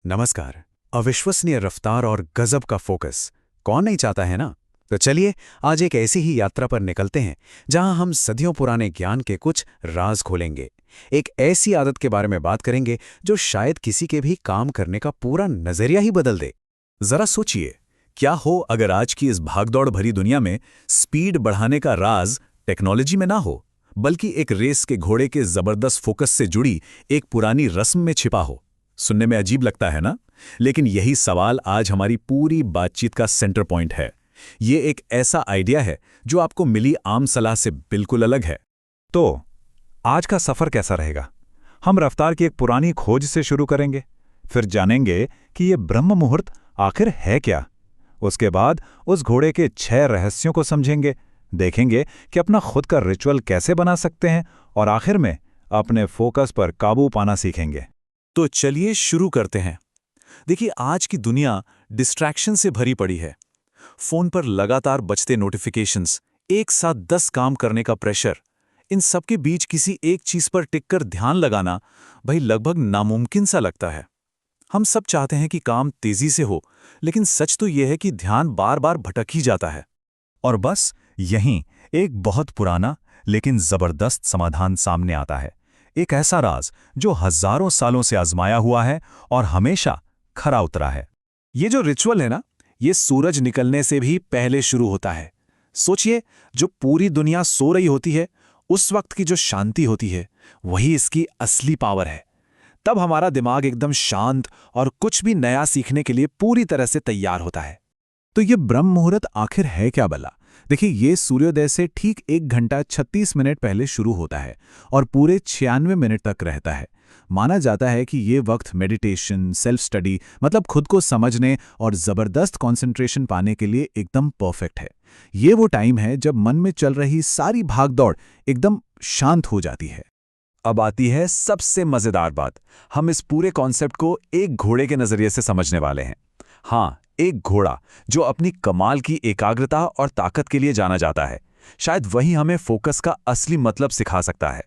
नमस्कार। अविश्वसनीय रफ्तार और गजब का फोकस कौन नहीं चाहता है ना। तो चलिए आज एक ऐसी ही यात्रा पर निकलते हैं जहां हम सदियों पुराने ज्ञान के कुछ राज खोलेंगे। एक ऐसी आदत के बारे में बात करेंगे जो शायद किसी के भी काम करने का पूरा नजरिया ही बदल दे। जरा सोचिए, क्या हो अगर आज की इस भागदौड़ भरी दुनिया में स्पीड बढ़ाने का राज टेक्नोलॉजी में ना हो, बल्कि एक रेस के घोड़े के जबरदस्त फोकस से जुड़ी एक पुरानी रस्म में छिपा हो। सुनने में अजीब लगता है ना, लेकिन यही सवाल आज हमारी पूरी बातचीत का सेंटर पॉइंट है। ये एक ऐसा आइडिया है जो आपको मिली आम सलाह से बिल्कुल अलग है। तो आज का सफर कैसा रहेगा? हम रफ्तार की एक पुरानी खोज से शुरू करेंगे, फिर जानेंगे कि ये ब्रह्म मुहूर्त आखिर है क्या। उसके बाद उस घोड़े के 6 रहस्यों को समझेंगे, देखेंगे कि अपना खुद का रिचुअल कैसे बना सकते हैं और आखिर में अपने फोकस पर काबू पाना सीखेंगे। तो चलिए शुरू करते हैं। देखिए, आज की दुनिया डिस्ट्रैक्शन से भरी पड़ी है। फोन पर लगातार बजते नोटिफिकेशंस, एक साथ 10 काम करने का प्रेशर, इन सब के बीच किसी एक चीज पर टिककर ध्यान लगाना भाई लगभग नामुमकिन सा लगता है। हम सब चाहते हैं कि काम तेजी से हो, लेकिन सच तो यह है कि ध्यान बार बार भटक ही जाता है। और बस यहीं एक बहुत पुराना लेकिन जबरदस्त समाधान सामने आता है। एक ऐसा राज जो हजारों सालों से आजमाया हुआ है और हमेशा खरा उतरा है। ये जो रिचुअल है ना, ये सूरज निकलने से भी पहले शुरू होता है। सोचिए, जो पूरी दुनिया सो रही होती है, उस वक्त की जो शांति होती है, वही इसकी असली पावर है। तब हमारा दिमाग एकदम शांत और कुछ भी नया सीखने के लिए पूरी तरह से तैयार होता है। तो ये ब्रह्म मुहूर्त आखिर है क्या भला? देखिए, ये सूर्योदय से ठीक 1 घंटा 36 मिनट पहले शुरू होता है और पूरे 96 मिनट तक रहता है। माना जाता है कि ये वक्त मेडिटेशन, सेल्फ स्टडी मतलब खुद को समझने और जबरदस्त कंसंट्रेशन पाने के लिए एकदम परफेक्ट है। ये वो टाइम है जब मन में चल रही सारी भागदौड़ एकदम शांत हो जाती है। अब आती है सबसे मजेदार बात। हम इस पूरे कॉन्सेप्ट को एक घोड़े के नजरिए से समझने वाले हैं। हाँ, एक घोड़ा जो अपनी कमाल की एकाग्रता और ताकत के लिए जाना जाता है। शायद वही हमें फोकस का असली मतलब सिखा सकता है।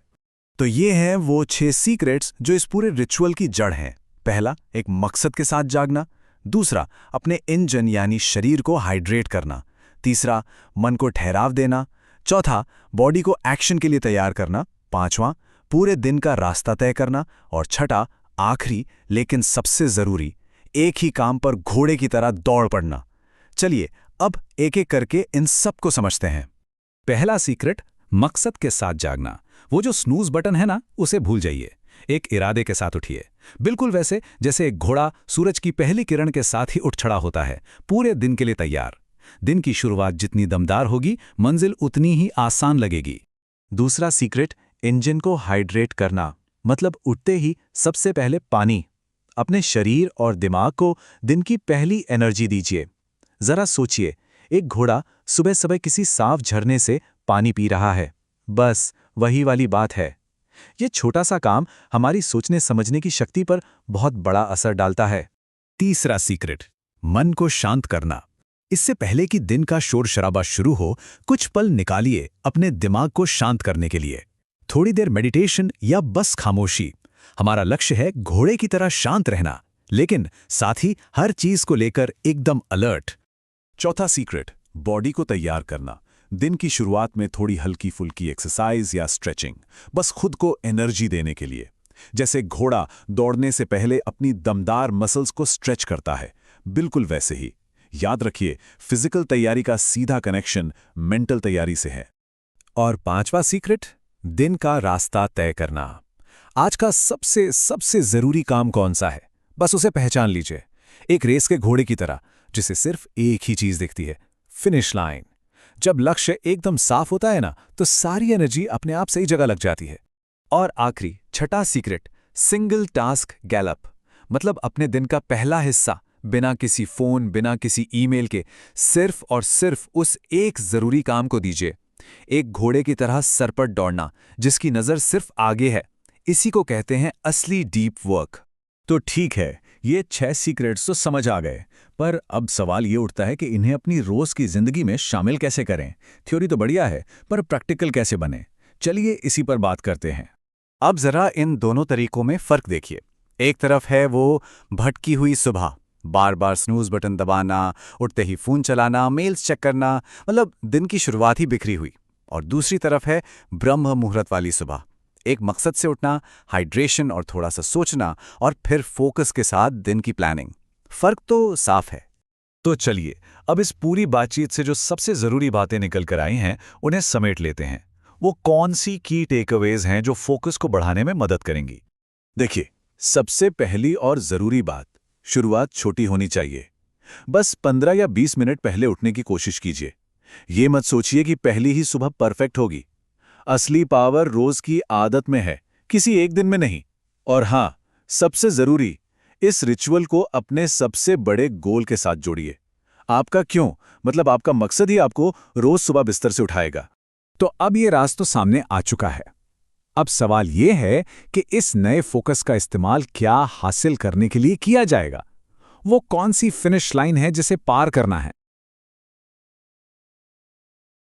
तो ये हैं वो 6 सीक्रेट्स जो इस पूरे रिचुअल की जड़ हैं। पहला, एक मकसद के साथ जागना। दूसरा, अपने इंजन यानी शरीर को हाइड्रेट करना। तीसरा, मन को ठहराव देना। चौथा, बॉडी को एक्शन के लिए तैयार करना। पांचवां, पूरे दिन का रास्ता तय करना। और छठा, आखिरी लेकिन सबसे जरूरी, एक ही काम पर घोड़े की तरह दौड़ पड़ना। चलिए अब एक एक करके इन सब को समझते हैं। पहला सीक्रेट, मकसद के साथ जागना। वो जो स्नूज बटन है ना, उसे भूल जाइए। एक इरादे के साथ उठिए, बिल्कुल वैसे जैसे एक घोड़ा सूरज की पहली किरण के साथ ही उठ खड़ा होता है, पूरे दिन के लिए तैयार। दिन की शुरुआत जितनी दमदार होगी, मंजिल उतनी ही आसान लगेगी। दूसरा सीक्रेट, इंजन को हाइड्रेट करना, मतलब उठते ही सबसे पहले पानी। अपने शरीर और दिमाग को दिन की पहली एनर्जी दीजिए। जरा सोचिए, एक घोड़ा सुबह सुबह किसी साफ झरने से पानी पी रहा है। बस वही वाली बात है। ये छोटा सा काम हमारी सोचने समझने की शक्ति पर बहुत बड़ा असर डालता है। तीसरा सीक्रेट, मन को शांत करना। इससे पहले कि दिन का शोर शराबा शुरू हो, कुछ पल निकालिए अपने दिमाग को शांत करने के लिए। थोड़ी देर मेडिटेशन या बस खामोशी। हमारा लक्ष्य है घोड़े की तरह शांत रहना, लेकिन साथ ही हर चीज को लेकर एकदम अलर्ट। चौथा सीक्रेट, बॉडी को तैयार करना। दिन की शुरुआत में थोड़ी हल्की फुल्की एक्सरसाइज या स्ट्रेचिंग, बस खुद को एनर्जी देने के लिए। जैसे घोड़ा दौड़ने से पहले अपनी दमदार मसल्स को स्ट्रेच करता है, बिल्कुल वैसे ही। याद रखिए, फिजिकल तैयारी का सीधा कनेक्शन मेंटल तैयारी से है। और पांचवा सीक्रेट, दिन का रास्ता तय करना। आज का सबसे जरूरी काम कौन सा है, बस उसे पहचान लीजिए। एक रेस के घोड़े की तरह जिसे सिर्फ एक ही चीज दिखती है, फिनिश लाइन। जब लक्ष्य एकदम साफ होता है ना, तो सारी एनर्जी अपने आप सही जगह लग जाती है। और आखिरी छठा सीक्रेट, सिंगल टास्क गैलप, मतलब अपने दिन का पहला हिस्सा बिना किसी फोन, बिना किसी ईमेल के सिर्फ और सिर्फ उस एक जरूरी काम को दीजिए। एक घोड़े की तरह सरपट दौड़ना, जिसकी नजर सिर्फ आगे है। इसी को कहते हैं असली डीप वर्क। तो ठीक है, ये 6 सीक्रेट्स तो समझ आ गए, पर अब सवाल ये उठता है कि इन्हें अपनी रोज की जिंदगी में शामिल कैसे करें। थ्योरी तो बढ़िया है, पर प्रैक्टिकल कैसे बने? चलिए इसी पर बात करते हैं। अब जरा इन दोनों तरीकों में फर्क देखिए। एक तरफ है वो भटकी हुई सुबह, बार बार स्नूज बटन दबाना, उठते ही फ़ोन चलाना, मेल्स चेक करना, मतलब दिन की शुरुआत ही बिखरी हुई। और दूसरी तरफ है ब्रह्म मुहूर्त वाली सुबह, एक मकसद से उठना, हाइड्रेशन और थोड़ा सा सोचना, और फिर फोकस के साथ दिन की प्लानिंग। फर्क तो साफ है। तो चलिए, अब इस पूरी बातचीत से जो सबसे ज़रूरी बातें निकल कर आई हैं, उन्हें समेट लेते हैं। वो कौन सी की टेकअवेज हैं जो फोकस को बढ़ाने में मदद करेंगी? देखिए, सबसे पहली और ज़रूरी बात, शुरुआत छोटी होनी चाहिए। बस 15 या 20 मिनट पहले उठने की कोशिश कीजिए। ये मत सोचिए कि पहली ही सुबह परफेक्ट होगी। असली पावर रोज की आदत में है, किसी एक दिन में नहीं। और हाँ, सबसे ज़रूरी, इस रिचुअल को अपने सबसे बड़े गोल के साथ जोड़िए। आपका क्यों, मतलब आपका मकसद ही आपको रोज सुबह बिस्तर से उठाएगा। तो अब ये राज तो सामने आ चुका है। अब सवाल ये है कि इस नए फोकस का इस्तेमाल क्या हासिल करने के लिए किया जाएगा? वो कौन सी फिनिश लाइन है जिसे पार करना है?